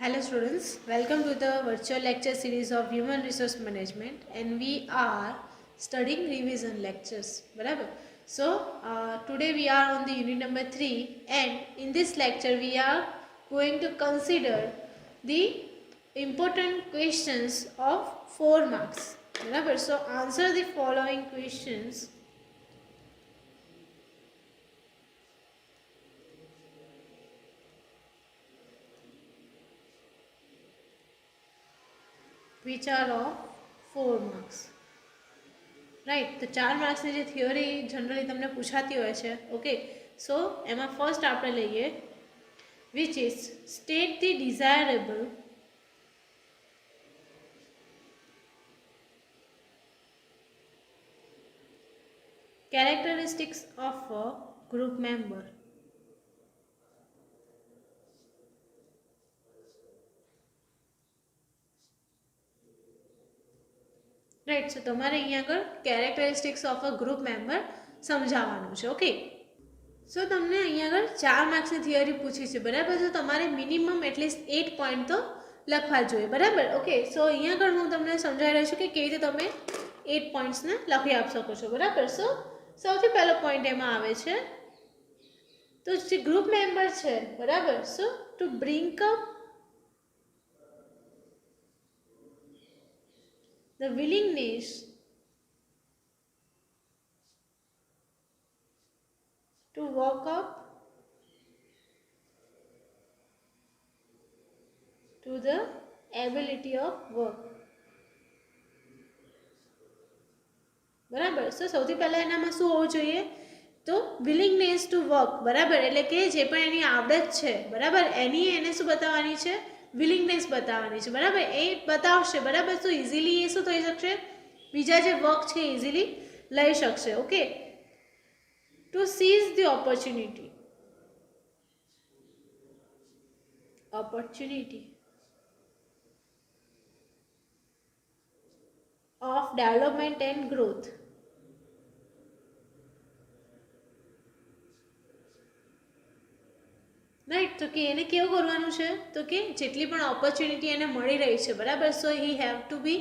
Hello students, welcome to the virtual lecture series of Human Resource Management, and we are studying revision lectures. बराबर? So today we are on the unit number 3, and in this lecture we are going to consider the important questions of 4 marks. बराबर? So answer the following questions. Which are of 4 marks. Right, તો 4 માર્ક્સની જે theory generally તમને પૂછાતી હોય છે. Okay, સો એમાં first આપણે લઈએ which is state the desirable characteristics of a group member. Right, so તમારે અહીંયા આગળ characteristics of a group member સમજાવવાનું છે. ઓકે, સો તમને અહીંયા આગળ 4 માર્ક્સની થિયરી પૂછી છે. બરાબર, તો તમારે મિનિમમ એટલીસ્ટ 8 પોઈન્ટ તો લખવા જોઈએ. બરાબર, ઓકે, સો અહીંયા આગળ હું તમને સમજાવી રહી છું કે કેવી રીતે તમે 8 પોઈન્ટ્સને લખી આપી શકો છો. બરાબર, સો સૌથી પહેલો પોઈન્ટ એમાં આવે છે તો જે ગ્રુપ મેમ્બર છે. બરાબર, so to bring up the willingness to walk up to the ability of work. બરાબર, સો સૌથી પહેલાં એનામાં શું હોવું જોઈએ તો વિલિંગનેસ ટુ વર્ક. બરાબર, એટલે કે જે પણ એની આવડત છે, બરાબર, એને શું બતાવવાની છે, વિલિંગનેસ બતાવવાની છે. બરાબર, એ બતાવશે. બરાબર, તો ઇઝીલી એ શું થઈ શકશે, બીજા જે વર્ક છે ઇઝીલી લઈ શકશે. Okay, to seize the opportunity of development and growth. Right, તો કે એને કેવું કરવાનું છે તો કે જેટલી પણ ઓપોર્ચ્યુનિટી એને મળી રહી છે. બરાબર, so he have to be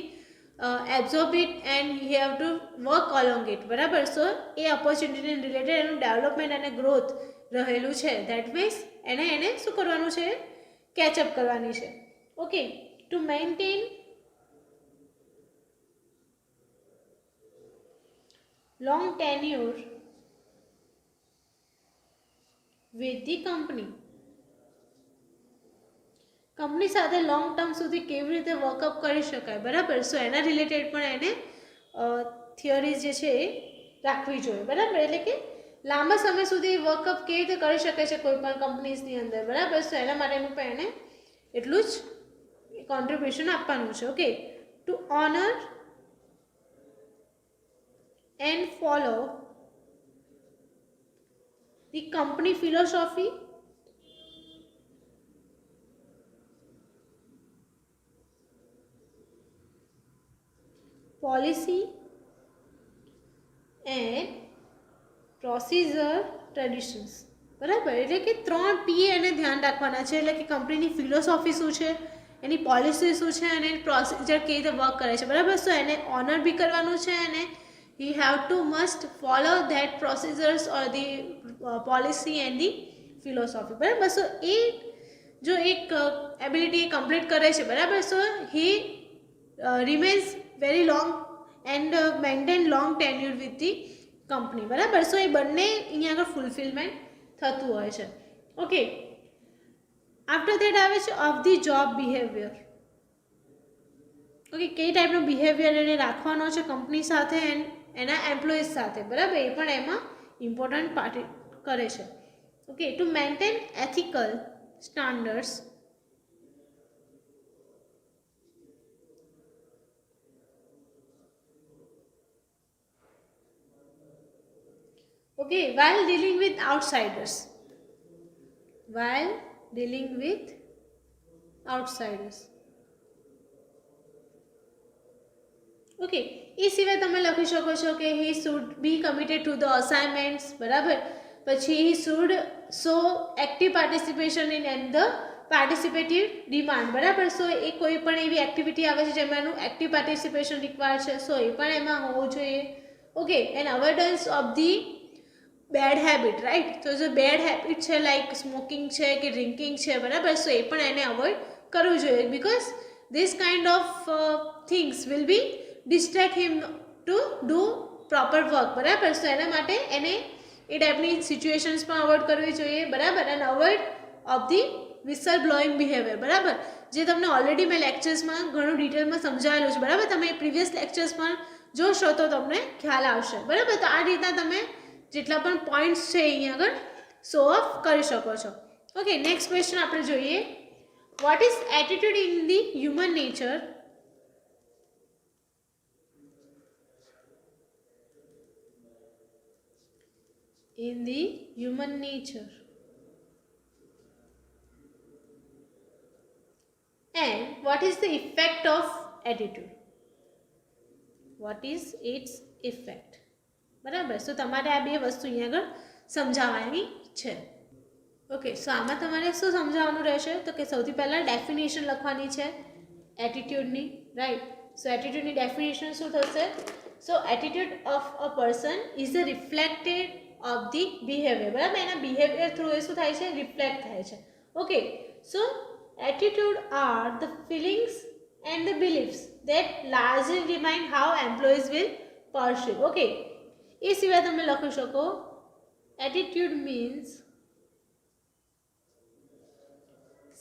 absorb it and he have to work along it. બરાબર, સો એ ઓપોર્ચ્યુનિટીને રિલેટેડ એનું ડેવલપમેન્ટ અને ગ્રોથ રહેલું છે. દેટ મીન્સ એને શું કરવાનું છે, કેચઅપ કરવાની છે. Okay, to maintain long tenure with the company. Company સાથે લોંગ ટર્મ સુધી કેવી રીતે વર્કઅપ કરી શકાય. બરાબર, સો એના રિલેટેડ પણ એને થિયરીઝ જે છે એ રાખવી જોઈએ. બરાબર, એટલે કે લાંબા સમય સુધી વર્કઅપ કેવી રીતે કરી શકે છે કોઈ પણ કંપનીઝની અંદર. બરાબર, સો એના માટેનું પણ એને એટલું જ કોન્ટ્રીબ્યુશન આપવાનું છે. Okay, to honour and follow the company philosophy, policy and procedure traditions. બરાબર, એટલે કે 3 P એને ધ્યાન રાખવાના છે. એટલે કે કંપનીની ફિલોસોફી શું છે, એની પોલિસી શું છે અને પ્રોસિજર કેવી રીતે વર્ક કરે છે. બરાબર, સો એને ઓનર બી કરવાનું છે અને he have to must follow that procedures or the policy and the philosophy. બરાબર, સો એ જો એક એબિલિટી કમ્પ્લીટ કરે છે. બરાબર, સો he remains very long and maintain long tenure with the company. બરાબર, સો એ બંને અહીંયા આગળ ફૂલફિલમેન્ટ થતું હોય છે. ઓકે, આફ્ટર ધેટ આવે છે of the job behaviour. Okay, કઈ ટાઈપનો બિહેવિયર એને રાખવાનો છે કંપની સાથે એન્ડ એના એમ્પ્લોઈઝ સાથે. બરાબર, એ પણ એમાં ઇમ્પોર્ટન્ટ પાર્ટ કરે છે. Okay, to maintain ethical standards okay while dealing with outsiders. Okay, એ સિવાય તમે લખી શકો છો કે he should be committed to the assignments. બરાબર, પછી he should show active participation in and the participative demand, બરાબર. સો એ કોઈ પણ એવી એક્ટિવિટી આવે છે જેમાં એનું એક્ટિવ પાર્ટિસિપેશન રિક્વાયર છે, સો એ પણ એમાં હોવું જોઈએ. Okay, and avoidance of the bad habit, right. તો જો બેડ હેબિટ છે લાઈક સ્મોકિંગ છે કે ડ્રિંકિંગ છે, બરાબર, સો એ પણ એને અવોઇડ કરવું જોઈએ, because this kind of things will be distract him to do proper work, બરાબર. સો એના માટે એને એ ટાઈપની સિચ્યુએશન્સ પણ અવોઇડ કરવી જોઈએ, બરાબર. And avoid of the whistle blowing behaviour, બરાબર, જે તમને ઓલરેડી મેં લેક્ચર્સમાં ઘણું ડિટેલમાં સમજાવેલું છે, બરાબર. તમે પ્રીવિયસ લેક્ચર્સ પણ જોશો તો તમને ખ્યાલ આવશે, બરાબર. તો આ રીતના તમે જેટલા પણ પોઈન્ટ્સ છે અહીંયા આગળ શો ઓફ કરી શકો છો. ઓકે, નેક્સ્ટ ક્વેશ્ચન આપણે જોઈએ. What is attitude in the human nature? In the human nature, and what is the effect of attitude? What is its effect? બરાબર. સો તમારે આ બે વસ્તુ અહીંયા આગળ સમજાવવાની છે. ઓકે, સો આમાં તમારે શું સમજાવવાનું રહેશે તો કે સૌથી પહેલાં ડેફિનેશન લખવાની છે એટીટ્યુડની, રાઈટ. સો એટીટ્યુડની ડેફિનેશન શું થશે? So attitude of a person is a reflected of the behaviour, બરાબર. એના બિહેવિયર થ્રુ એ શું થાય છે? રિફ્લેક્ટ થાય છે. Okay, so attitude are the feelings and the beliefs that largely define how employees will perceive. Okay, એ સિવાય તમે લખી શકો attitude means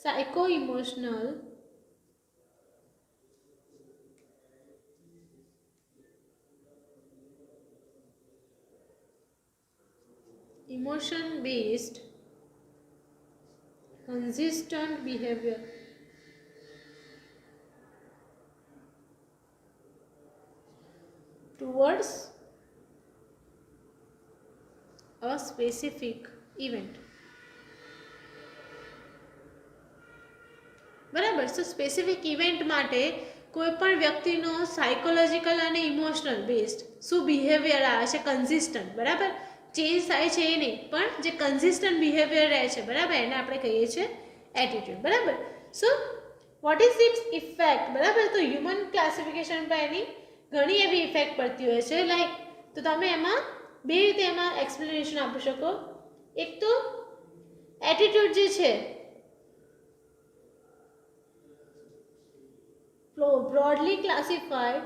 psycho-emotional emotion based consistent behavior towards a specific event, બરાબર. સો સ્પેસિફિક ઇવેન્ટ માટે કોઈ પણ વ્યક્તિનો સાયકોલોજીકલ અને ઇમોશનલ બેઝડ શું બિહેવિયર આવે છે? કન્સિસ્ટન્ટ, બરાબર. ચેન્જ થાય છે એ નહીં, પણ જે કન્સિસ્ટન્ટ બિહેવિયર રહે છે, બરાબર, એને આપણે કહીએ છીએ એટીટ્યુડ, બરાબર. So what is its effect, બરાબર. તો હ્યુમન ક્લાસિફિકેશન પર એની ઘણી એવી ઇફેક્ટ પડતી હોય છે, લાઈક તો તમે એમાં બે રીતે એમાં એક્સપ્લેનેશન આપી શકો. એક તો એટીટ્યુડ જે છે broadly classified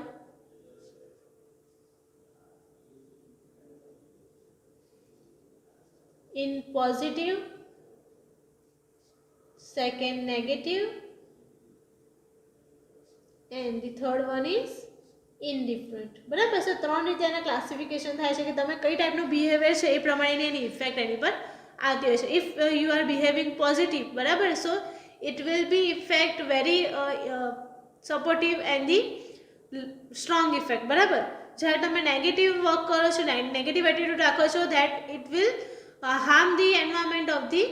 in positive, second negative, and the third one is indifferent, બરાબર. સો ત્રણ રીતે એના ક્લાસિફિકેશન થાય છે કે તમે કઈ ટાઈપનું બિહેવિયર છે એ પ્રમાણે એની ઇફેક્ટ એની પર આવતી હોય છે. If you are behaving positive, બરાબર, so it will be effect very supportive and the strong effect, બરાબર. જ્યારે તમે નેગેટિવ વર્ક કરો છો, નેગેટિવ એટીટ્યુડ રાખો છો, that it will harm the environment of the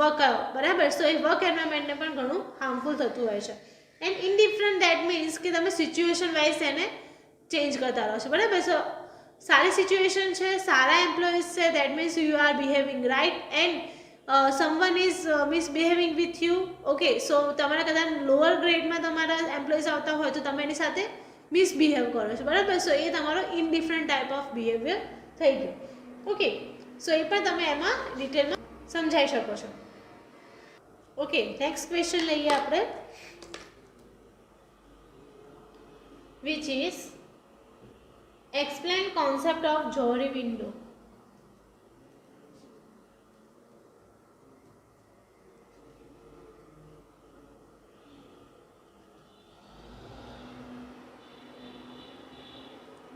work, બરાબર. સો એ વર્ક એન્વાયરમેન્ટને પણ ઘણું હાર્મફુલ થતું હોય છે. એન્ડ ઇનડિફરન્ટ દેટ મીન્સ કે તમે સિચ્યુએશન વાઇઝ એને ચેન્જ કરતા રહો છો, બરાબર. સો સારી સિચ્યુએશન છે, સારા એમ્પ્લોઈઝ છે, that means you are behaving right, and someone is misbehaving with you. Okay, so તમારા કદાચ લોઅર ગ્રેડમાં તમારા એમ્પ્લોઈઝ આવતા હોય તો તમે એની સાથે મિસબિહેવ કરો છો, બરાબર. સો એ તમારો ઇનડિફરન્ટ ટાઈપ ઓફ બિહેવિયર થઈ ગયો. ઓકે, સો એ પણ તમે એમાં ડિટેલમાં સમજાવી શકો છો. ઓકે, નેક્સ્ટ ક્વેશ્ચન લઈએ આપણે, which is explain concept of Johari window.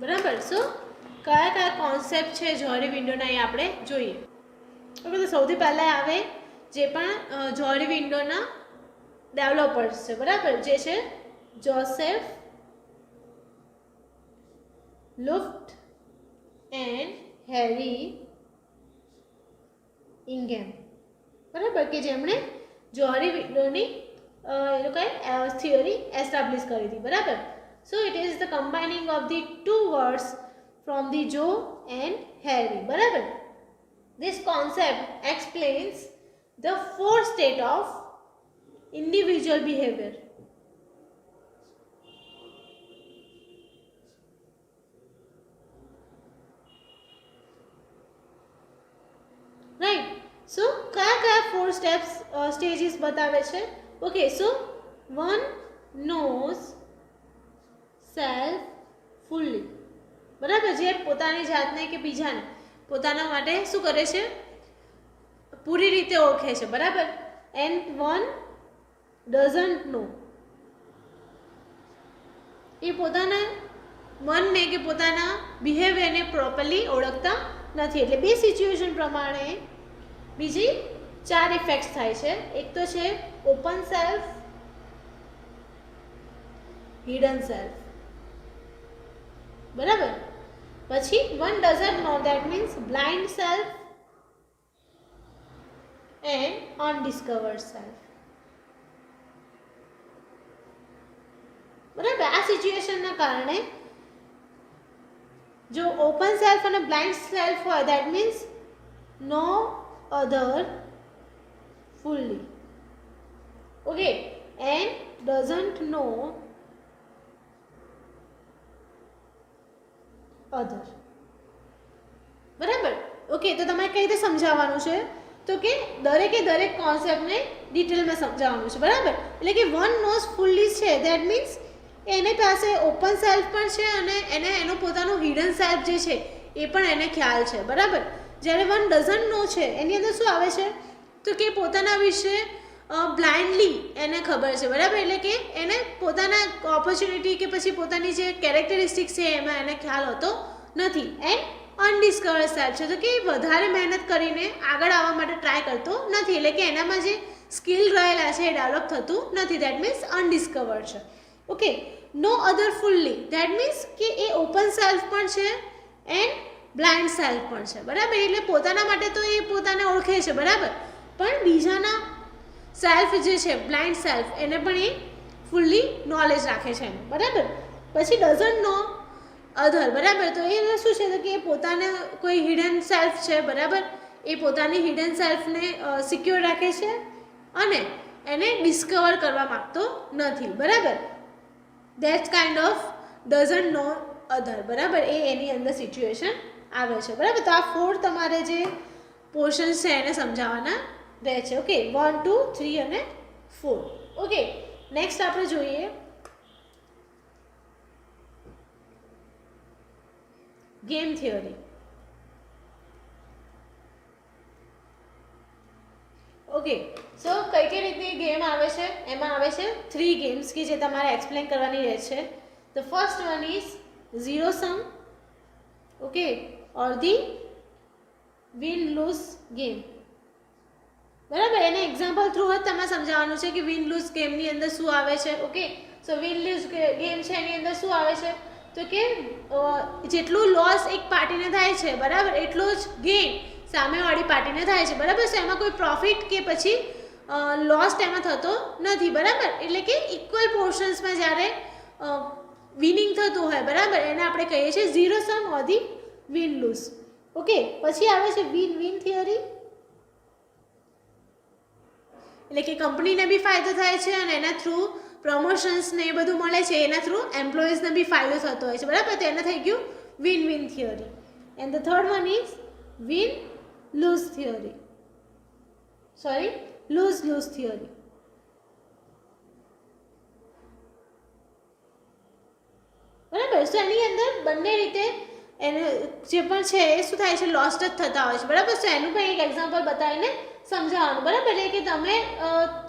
બરાબર. સો કયા કયા કોન્સેપ્ટ છે જોહરી વિન્ડોના એ આપણે જોઈએ. ઓકે, તો સૌથી પહેલાં આવે જે પણ જોહરી વિન્ડોના ડેવલપર્સ છે, બરાબર, જે છે જોસેફ લુફ્ટ એન્ડ હેરી ઇંગેમ, બરાબર, કે જેમણે જોહરી વિન્ડોની એ લોકોએ થિયરી એસ્ટાબ્લિશ કરી હતી, બરાબર. So it is the combining of the two words from the Joe and Harry, બરાબર. This concept explains the four state of individual behavior. Right. So કયા four steps stages બતાવે છે? Okay, so one knows self fully. બરાબર, જે પોતાની જાતને કે બીજાને પોતાના માટે શું કરે છે? પૂરી રીતે ઓળખે છે. બરાબર. And one doesn't know. એ પોતાના મનને કે પોતાના બિહેવિયરને પ્રોપરલી ઓળખતા નથી. એટલે બે સિચ્યુએશન પ્રમાણે બીજી 4 ઇફેક્ટ્સ થાય છે. એક તો છે ઓપન સેલ્ફ, હિડન સેલ્ફ. બરાબર. પછી one doesn't know, that means blind self and undiscovered self. બરાબર. આ સિચ્યુએશનના કારણે જો ઓપન સેલ્ફ અને બ્લાઇન્ડ સેલ્ફ હોય, that means know other fully. Okay. And doesn't know other. બરાબર. ઓકે, તો તમારે કઈ રીતે સમજાવવાનું છે? તો કે દરેકે દરેક કોન્સેપ્ટને ડિટેલમાં સમજાવવાનું છે. બરાબર. એટલે કે વન નોઝ ફુલ્લી છે, ધેટ મીન્સ એની પાસે ઓપન સેલ્ફ પણ છે અને એને એનો પોતાનો હિડન સેલ્ફ જે છે એ પણ એને ખ્યાલ છે. બરાબર. જ્યારે વન ડઝન્ટ નો છે એની અંદર શું આવે છે? તો કે પોતાના વિશે બ્લાઇન્ડલી એને ખબર છે. બરાબર. એટલે કે એને પોતાના ઓપોર્ચ્યુનિટી કે પછી પોતાની જે કેરેક્ટરિસ્ટિક્સ છે એમાં એને ખ્યાલ હોતો નથી. એન્ડ અનડિસ્કવર્ડ સેલ્ફ છે, તો કે વધારે મહેનત કરીને આગળ આવવા માટે ટ્રાય કરતો નથી. એટલે કે એનામાં જે સ્કિલ રહેલા છે એ ડેવલપ થતું નથી. ધેટ મીન્સ અનડિસ્કવર્ડ છે. Okay. No other fully, that means કે એ ઓપન સેલ્ફ પણ છે એન્ડ બ્લાઇન્ડ સેલ્ફ પણ છે. બરાબર. એટલે પોતાના માટે તો એ પોતાને ઓળખે છે. બરાબર. પણ બીજાના સેલ્ફ જે છે બ્લાઇન્ડ સેલ્ફ એને પણ એ ફુલ્લી નોલેજ રાખે છે એનું. બરાબર. પછી ડઝન્ટ નો અધર. બરાબર. તો એ શું છે? તો કે એ પોતાને કોઈ હિડન સેલ્ફ છે. બરાબર. એ પોતાની હિડન સેલ્ફને સિક્યોર રાખે છે અને એને ડિસ્કવર કરવા માંગતો નથી. બરાબર. That kind of doesn't know other. બરાબર. એ એની અંદર સિચ્યુએશન આવે છે. બરાબર. તો આ 4 તમારે જે પોર્શન્સ છે એને સમજાવવાના રહે છે. ઓકે. 1, 2, 3 અને 4. ઓકે. નેક્સ્ટ આપણે જોઈએ ગેમ થિયરી. ઓકે. સો કઈ રીતની ગેમ આવે છે? એમાં આવે છે 3 ગેમ્સ કે જે તમારે એક્સપ્લેન કરવાની રહે છે. The first one is zero sum. Okay. Or the win lose game. બરાબર. એને એક્ઝામ્પલ થ્રુ જ તમારે સમજાવવાનું છે કે વિન લૂઝ ગેમની અંદર શું આવે છે. ઓકે. સો વિન લૂઝ ગેમ છે એની અંદર શું આવે છે? તો કે જેટલું લોસ એક પાર્ટીને થાય છે, બરાબર, એટલો જ ગેઇન સામેવાળી પાર્ટીને થાય છે. બરાબર. સો એમાં કોઈ પ્રોફિટ કે પછી લોસ એમાં થતો નથી. બરાબર. એટલે કે ઇક્વલ પોર્શન્સમાં જ્યારે વિનિંગ થતું હોય, બરાબર, એને આપણે કહીએ છીએ zero sum or the win lose. Okay. પછી આવે છે વિન વિન થિયરી. એટલે કે કંપનીને બી ફાયદો થાય છે અને એના થ્રુ પ્રમોશન્સ ને એ બધું મળે છે. એના થ્રુ એમ્પ્લોઈઝને બી ફાયદો થતો હોય છે. બરાબર. તો એને થઈ ગયું win win theory. And the third one is win lose theory. Sorry, lose lose theory. બરાબર. સો એની અંદર બંને રીતે એને જે પણ છે એ શું થાય છે? લોસ્ટ જ થતા હોય છે. બરાબર. સો એનું પણ એક એક્ઝામ્પલ બતાવીને સમજાવવાનું. બરાબર. એટલે કે તમે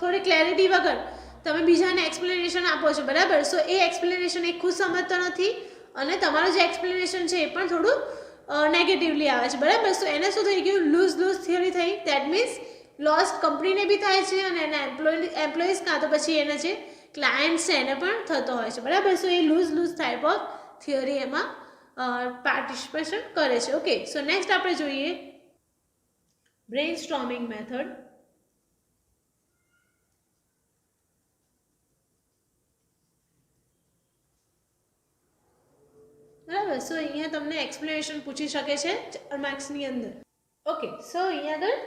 થોડી ક્લેરિટી વગર તમે બીજાને એક્સપ્લેનેશન આપો છો. બરાબર. સો એ એક્સપ્લેનેશન એ ખુદ સમજતો નથી અને તમારું જે એક્સપ્લેનેશન છે એ પણ થોડું નેગેટિવલી આવે છે. બરાબર. સો એને શું થઈ ગયું? લૂઝ લૂઝ થિયરી થઈ. ધેટ મીન્સ લોસ કંપનીને બી થાય છે અને એના એમ્પ્લોઈઝ કાં તો પછી એના જે ક્લાયન્ટ છે એને પણ થતો હોય છે. બરાબર. So a loose loose type of theory એમાં પાર્ટિસિપેશન કરે છે. ઓકે. સો નેક્સ્ટ આપણે જોઈએ બ્રેઇનસ્ટોર્મિંગ મેથડ. બરાબર. સો અહીંયા તમને એક્સપ્લેનેશન પૂછી શકે છે 4 માર્ક્સની અંદર. ઓકે. સો અહીંયા આગળ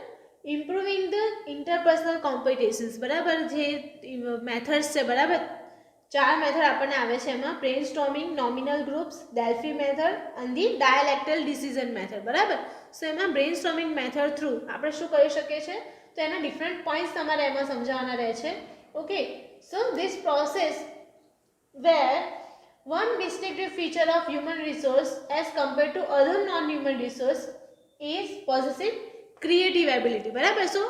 ઇમ્પ્રુવિંગ ધ ઇન્ટરપર્સનલ કોમ્પિટિશન્સ, બરાબર, જે મેથડ્સ છે, બરાબર, 4 મેથડ આપણને આવે છે એમાં: brain storming, nominal groups, Delphi method અને ધી ડાયલેક્ટલ ડિસિઝન મેથડ, બરાબર. સો એમાં બ્રેન સ્ટોર્મિંગ મેથડ થ્રુ આપણે શું કરી શકીએ છીએ, તો એના ડિફરન્ટ પોઈન્ટ્સ તમારે એમાં સમજાવવાના રહે છે. Okay, so this process where one distinctive feature of human resource as compared to other non-human resource is possessing creative ability, બરાબર. સો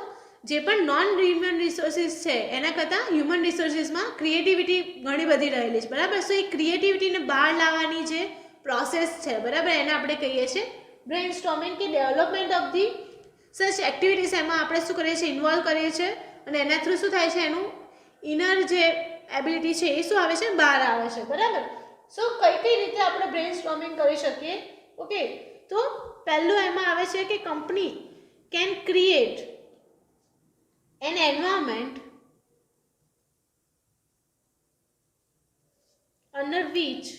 જે પણ નોન હ્યુમન રિસોર્સિસ છે એના કરતાં હ્યુમન રિસોર્સિસમાં ક્રિએટિવિટી ઘણી બધી રહેલી છે, બરાબર. સો એ ક્રિએટિવિટીને બહાર લાવવાની જે પ્રોસેસ છે, બરાબર, એને આપણે કહીએ છીએ બ્રેન સ્ટોર્મિંગ, કે ડેવલપમેન્ટ ઓફ ધી સચ એક્ટિવિટીઝ એમાં આપણે શું કરીએ છીએ, ઇન્વોલ્વ કરીએ છીએ અને એના થ્રુ શું થાય છે, એનું ઇનર જે એબિલિટી છે એ શું આવે છે, બહાર આવે છે, બરાબર. સો કઈ કઈ રીતે આપણે બ્રેન સ્ટોર્મિંગ કરી શકીએ? ઓકે, તો પહેલું એમાં આવે છે કે company can create an environment under which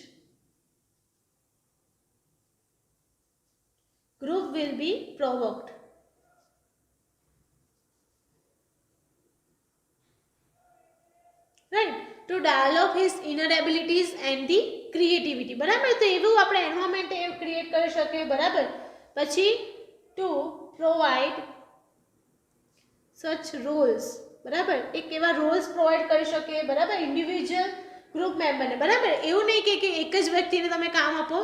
group will be provoked. Right, to develop his inner abilities and the creativity, બરાબર. તો એવું આપણે એન્વાયરમેન્ટ ક્રિએટ કરી શકીએ, બરાબર. પછી ટુ પ્રોવાઈડ સચ રોલ્સ, બરાબર, એક એવા રોલ્સ પ્રોવાઈડ કરી શકીએ, બરાબર, ઇન્ડિવિજ્યુઅલ ગ્રુપ મેમ્બરને, બરાબર. એવું નહીં કે એક જ વ્યક્તિને તમે કામ આપો,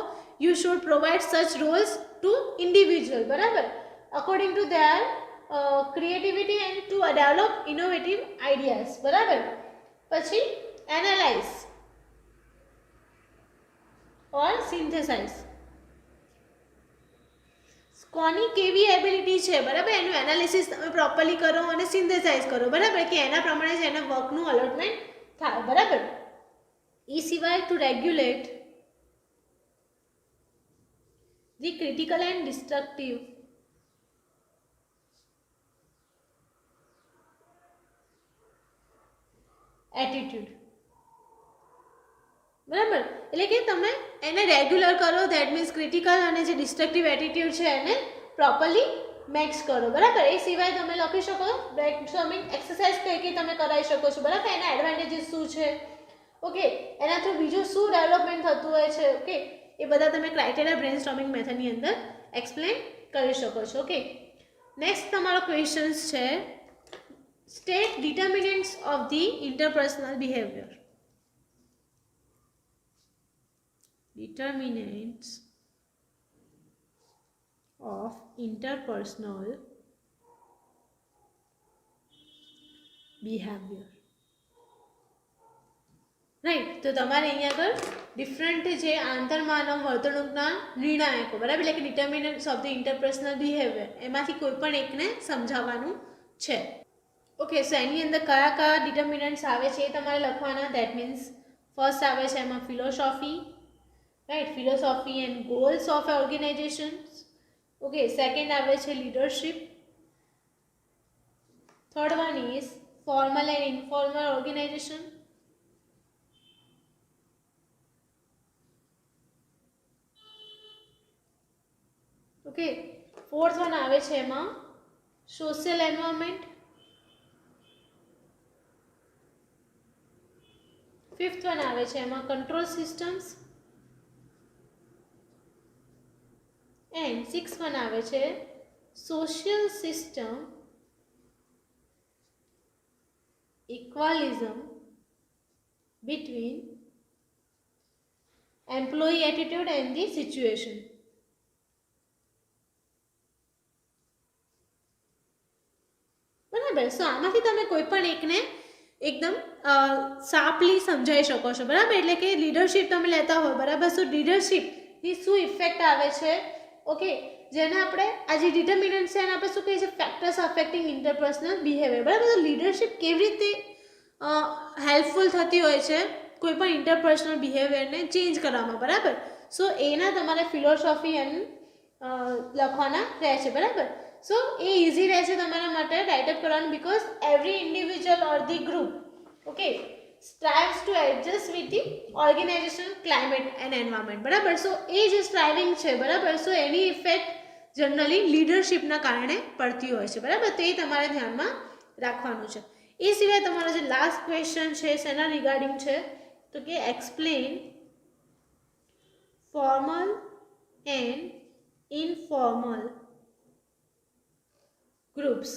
you should provide such roles to individual, બરાબર, according to their creativity and to develop innovative ideas, બરાબર. પછી એનાલાઇઝ ઓર સિન્થેસાઇઝ, કોની કેવી એબિલિટી છે, બરાબર, એનું એનાલિસિસ તમે પ્રોપરલી કરો અને સિન્થેસાઇઝ કરો, બરાબર, કે એના પ્રમાણે જ એના વર્કનું અલોટમેન્ટ થાય, બરાબર. એ સિવાય to regulate the critical and destructive attitude, બરાબર. એટલે કે તમે એને રેગ્યુલર કરો, ધેટ મીન્સ ક્રિટિકલ અને જે ડિસ્ટ્રક્ટિવ એટીટ્યુડ છે એને પ્રોપરલી મેક્સ કરો, બરાબર. એ સિવાય તમે લખી શકો બ્રેન સ્ટોર્મિંગ એક્સરસાઇઝ કઈ કઈ તમે કરાવી શકો છો, બરાબર, એના એડવાન્ટેજીસ શું છે, ઓકે, એના થ્રુ બીજું શું ડેવલપમેન્ટ થતું હોય છે, ઓકે, એ બધા તમે ક્રાઇટેરિયા બ્રેન સ્ટોર્મિંગ મેથડની અંદર એક્સપ્લેન કરી શકો છો. ઓકે, નેક્સ્ટ તમારો ક્વેશ્ચન્સ છે, state determinants of the interpersonal behaviour. Determinants of interpersonal behavior. Right, તો તમારે અહીંયા આગળ ડિફરન્ટ જે આંતરમાનવ વર્તણૂકના નિર્ણાયકો, બરાબર, એટલે કે determinants of the interpersonal behaviour, એમાંથી કોઈ પણ એકને સમજાવવાનું છે. ઓકે, સો એની અંદર કયા કયા ડિટર્મિનન્ટ્સ આવે છે એ તમારે લખવાના. ધેટ મીન્સ ફર્સ્ટ આવે છે એમાં philosophy, right, philosophy and goals of organizations. Okay, second આવે છે leadership. Third one is formal and informal organization. Okay, fourth one આવે છે એમાં social environment. Fifth one આવે છે એમાં control systems. And six one આવે છે social system, equalism between employee attitude and the situation. બરાબર, સો આમાંથી તમે કોઈ પણ એકને એકદમ શાર્પલી સમજાવી શકો છો, બરાબર. એટલે કે લીડરશિપ તમે લેતા હોય, બરાબર, સો લીડરશિપની શું ઇફેક્ટ આવે છે, ઓકે, જેને આપણે આ જે ડિટર્મિનન્ટ છે એને આપણે શું કહીએ છીએ, ફેક્ટર્સ અફેક્ટિંગ ઇન્ટરપર્સનલ બિહેવિયર, બરાબર. તો લીડરશિપ કેવી રીતે હેલ્પફુલ થતી હોય છે કોઈ પણ ઇન્ટરપર્સનલ બિહેવિયરને ચેન્જ કરવામાં, બરાબર. સો એના તમારે ફિલોસોફી એન્ડ લખવાના રહે છે, બરાબર. સો એ ઇઝી રહેશે તમારા માટે રાઇટઅપ કરવાનું, because every individual or the group, okay, strives to adjust with the organization climate and environment, બરાબર. સો એ જે સ્ટ્રાઇવિંગ છે, બરાબર, સો એની ઇફેક્ટ જનરલી લીડરશિપના કારણે પડતી હોય છે, બરાબર. તે તમારે ધ્યાનમાં રાખવાનું છે. એ સિવાય તમારો જે લાસ્ટ ક્વેશ્ચન છે શેના રિગાર્ડિંગ છે તો કે explain formal and informal groups,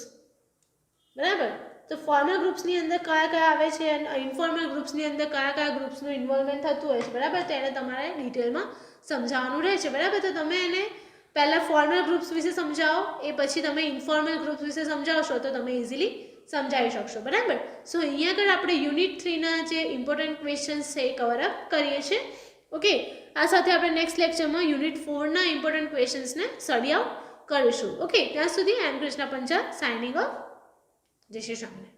બરાબર. તો ફોર્મલ ગ્રુપ્સની અંદર કયા કયા આવે છે અને ઇન્ફોર્મલ ગ્રુપ્સની અંદર કયા કયા ગ્રુપ્સનું ઇન્વોલ્વમેન્ટ થતું હોય છે, બરાબર. તો એને તમારે ડિટેલમાં સમજાવવાનું રહે છે, બરાબર. તો તમે એને પહેલાં ફોર્મલ ગ્રુપ્સ વિશે સમજાવો, એ પછી તમે ઇન્ફોર્મલ ગ્રુપ્સ વિશે સમજાવશો તો તમે ઇઝીલી સમજાવી શકશો, બરાબર. સો અહીંયા આગળ આપણે યુનિટ 3ના જે ઇમ્પોર્ટન્ટ ક્વેશ્ચન્સ છે એ કવરઅપ કરીએ છીએ. ઓકે, આ સાથે આપણે નેક્સ્ટ લેક્ચરમાં યુનિટ 4ના ઇમ્પોર્ટન્ટ ક્વેશ્ચન્સને સ્ટડી આઉટ કરીશું. ઓકે, ત્યાં સુધી આઈ એમ કૃષ્ણા પંચાલ સાઇનિંગ ઓફ. જય શ્રી કૃષ્ણ.